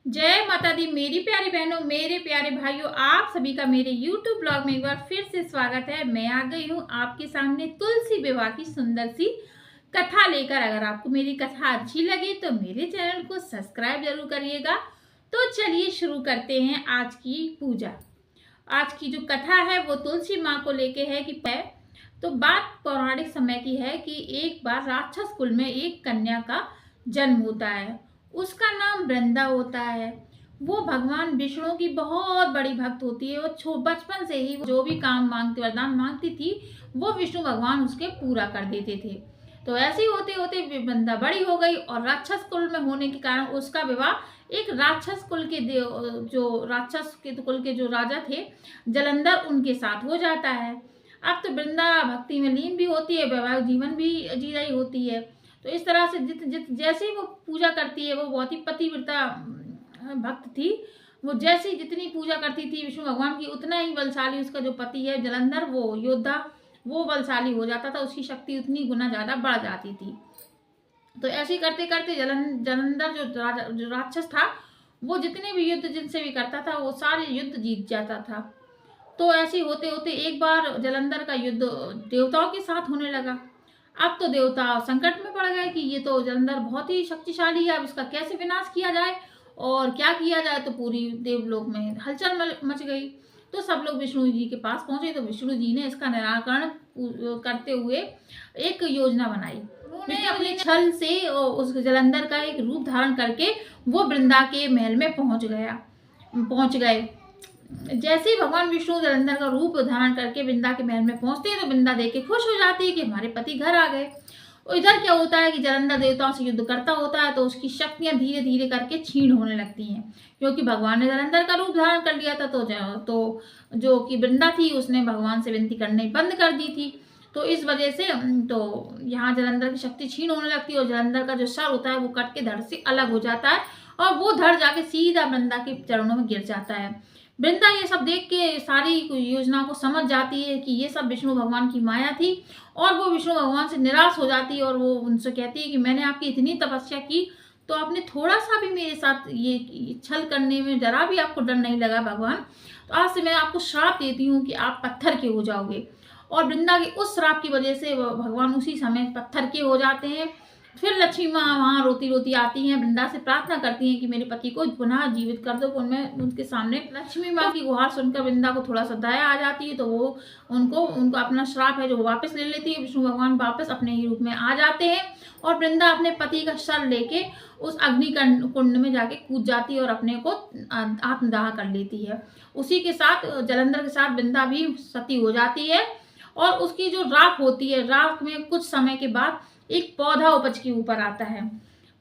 जय माता दी। मेरी प्यारी बहनों, मेरे प्यारे भाइयों, आप सभी का मेरे YouTube ब्लॉग में एक बार फिर से स्वागत है। मैं आ गई हूँ आपके सामने तुलसी विवाह की सुंदर सी कथा लेकर। अगर आपको मेरी कथा अच्छी लगे तो मेरे चैनल को सब्सक्राइब जरूर करिएगा। तो चलिए शुरू करते हैं आज की पूजा। आज की जो कथा है वो तुलसी माँ को लेके है कि तो बात पौराणिक समय की है कि एक बार राक्षस कुल में एक कन्या का जन्म होता है। उसका नाम वृंदा होता है। वो भगवान विष्णु की बहुत बड़ी भक्त होती है और बचपन से ही जो भी काम मांगती वरदान मांगती थी वो विष्णु भगवान उसके पूरा कर देते थे। तो ऐसे ही होते होते वृंदा बड़ी हो गई और राक्षस कुल में होने के कारण उसका विवाह एक राक्षस कुल के देव जो राक्षस के कुल के जो राजा थे जलंधर उनके साथ हो जाता है। अब तो वृंदा भक्ति में लीन भी होती है, वैवाहिक जीवन भी जी रही होती है। तो इस तरह से जित जित जैसे ही वो पूजा करती है, वो बहुत ही पतिव्रता भक्त थी। वो जैसी जितनी पूजा करती थी विष्णु भगवान की, उतना ही बलशाली उसका जो पति है जलंधर, वो योद्धा, वो बलशाली हो जाता था। उसकी शक्ति उतनी गुना ज्यादा बढ़ जाती थी। तो ऐसे करते करते जलंधर जो राक्षस था, वो जितने भी युद्ध जिनसे भी करता था वो सारे युद्ध जीत जाता था। तो ऐसे होते होते एक बार जलंधर का युद्ध देवताओं के साथ होने लगा। अब तो देवता संकट में पड़ गए कि ये तो जलंधर बहुत ही शक्तिशाली है, अब इसका कैसे विनाश किया जाए और क्या किया जाए। तो पूरी देवलोक में हलचल मच गई। तो सब लोग विष्णु जी के पास पहुंचे। तो विष्णु जी ने इसका निराकरण करते हुए एक योजना बनाई। उन्होंने अपने छल से उस जलंधर का एक रूप धारण करके वो वृंदा के महल में पहुंच गए। जैसे ही भगवान विष्णु जलंधर का रूप धारण करके वृंदा के महल में पहुंचते हैं तो वृंदा देख के खुश हो जाती है कि हमारे पति घर आ गए। और इधर क्या होता है कि जलंधर देवताओं से युद्ध करता होता है तो उसकी शक्तियां धीरे धीरे करके क्षीण होने लगती हैं, क्योंकि भगवान ने जलंधर का रूप धारण कर लिया था। तो जो कि वृंदा थी उसने भगवान से विनती करने बंद कर दी थी। तो इस वजह से तो यहाँ जलंधर की शक्ति क्षीण होने लगती है और जलंधर का जो सर होता है वो कट के धड़ से अलग हो जाता है और वो धड़ जाके सीधा वृंदा के चरणों में गिर जाता है। वृंदा ये सब देख के सारी योजना को समझ जाती है कि ये सब विष्णु भगवान की माया थी और वो विष्णु भगवान से निराश हो जाती है और वो उनसे कहती है कि मैंने आपकी इतनी तपस्या की तो आपने थोड़ा सा भी मेरे साथ ये छल करने में जरा भी आपको डर नहीं लगा भगवान। तो आज से मैं आपको श्राप देती हूँ कि आप पत्थर के हो जाओगे। और वृंदा के उस श्राप की वजह से भगवान उसी समय पत्थर के हो जाते हैं। फिर लक्ष्मी माँ वहाँ रोती रोती आती हैं, वृंदा से प्रार्थना करती हैं कि मेरे पति को पुनः जीवित कर दो। मैं उनके सामने लक्ष्मी माँ की गुहार सुनकर वृंदा को थोड़ा सा दया आ जाती है। तो वो उनको अपना श्राप है जो वापस ले लेती है। विष्णु भगवान वापस अपने ही रूप में आ जाते हैं और वृंदा अपने पति का सर लेके उस अग्नि कुंड में जाके कूद जाती है और अपने को आत्मदाह कर लेती है। उसी के साथ जलंधर के साथ वृंदा भी सती हो जाती है और उसकी जो राख होती है, राख में कुछ समय के बाद एक पौधा उपज के ऊपर आता है।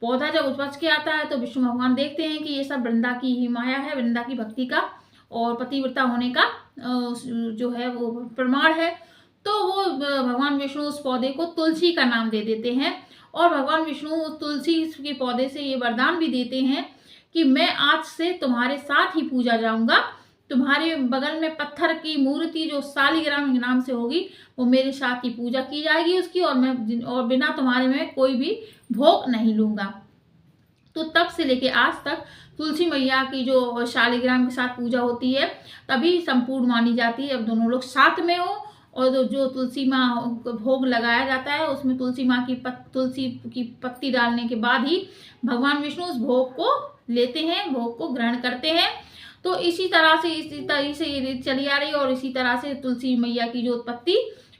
पौधा जब उपज के आता है तो विष्णु भगवान देखते हैं कि ये सब वृंदा की ही माया है, वृंदा की भक्ति का और पतिव्रता होने का जो है वो प्रमाण है। तो वो भगवान विष्णु उस पौधे को तुलसी का नाम दे देते हैं और भगवान विष्णु उस तुलसी के पौधे से ये वरदान भी देते हैं कि मैं आज से तुम्हारे साथ ही पूजा जाऊंगा। तुम्हारे बगल में पत्थर की मूर्ति जो शालिग्राम के नाम से होगी वो मेरे साथ ही पूजा की जाएगी उसकी, और बिना तुम्हारे में कोई भी भोग नहीं लूंगा। तो तब से लेके आज तक तुलसी मैया की जो शालिग्राम के साथ पूजा होती है तभी संपूर्ण मानी जाती है। अब दोनों लोग साथ में हो और जो तुलसी माँ भोग लगाया जाता है उसमें तुलसी माँ की तुलसी की पत्ती डालने के बाद ही भगवान विष्णु उस भोग को लेते हैं, भोग को ग्रहण करते हैं। तो इसी तरह से ये रीत चली आ रही है और इसी तरह से तुलसी मैया की जो उत्पत्ति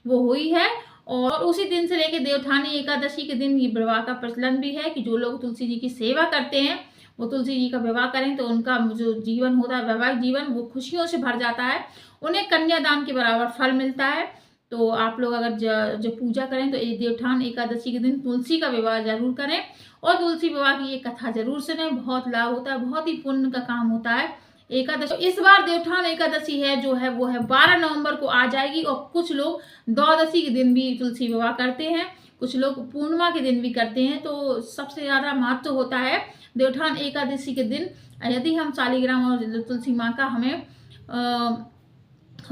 वो हुई है। और उसी दिन से लेके देवठानी एकादशी के दिन ये विवाह का प्रचलन भी है कि जो लोग तुलसी जी की सेवा करते हैं वो तुलसी जी का विवाह करें तो उनका जो जीवन होता है, वैवाहिक जीवन, वो खुशियों से भर जाता है। उन्हें कन्यादान के बराबर फल मिलता है। तो आप लोग अगर जो पूजा करें तो देवठान एकादशी के दिन तुलसी का विवाह जरूर करें और तुलसी विवाह की ये कथा जरूर सुने। बहुत लाभ होता है, बहुत ही पुण्य का काम होता है एकादशी। इस बार देवठान एकादशी है जो है वो है 12 नवंबर को आ जाएगी और कुछ लोग द्वादशी के दिन भी तुलसी विवाह करते हैं, कुछ लोग पूर्णिमा के दिन भी करते हैं। तो सबसे ज्यादा महत्व होता है देवठान एकादशी के दिन। यदि हम शालिग्राम और तुलसी माँ का हमें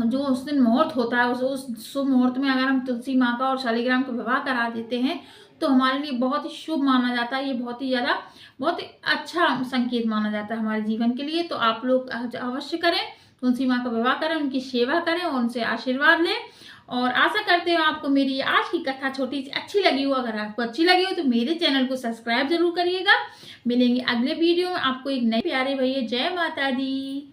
जो उस दिन मुहूर्त होता है उस शुभ मुहूर्त में अगर हम तुलसी माँ का और शालिग्राम का विवाह करा देते हैं तो हमारे लिए बहुत ही शुभ माना जाता है। ये बहुत ही अच्छा संकेत माना जाता है हमारे जीवन के लिए। तो आप लोग अवश्य करें, तुलसी माँ का विवाह करें, उनकी सेवा करें और उनसे आशीर्वाद लें। और आशा करते हो आपको मेरी आज की कथा छोटी सी अच्छी लगी हो। अगर आपको अच्छी लगी हो तो मेरे चैनल को सब्सक्राइब जरूर करिएगा। मिलेंगे अगले वीडियो में आपको एक नए प्यारे भैया। जय माता दी।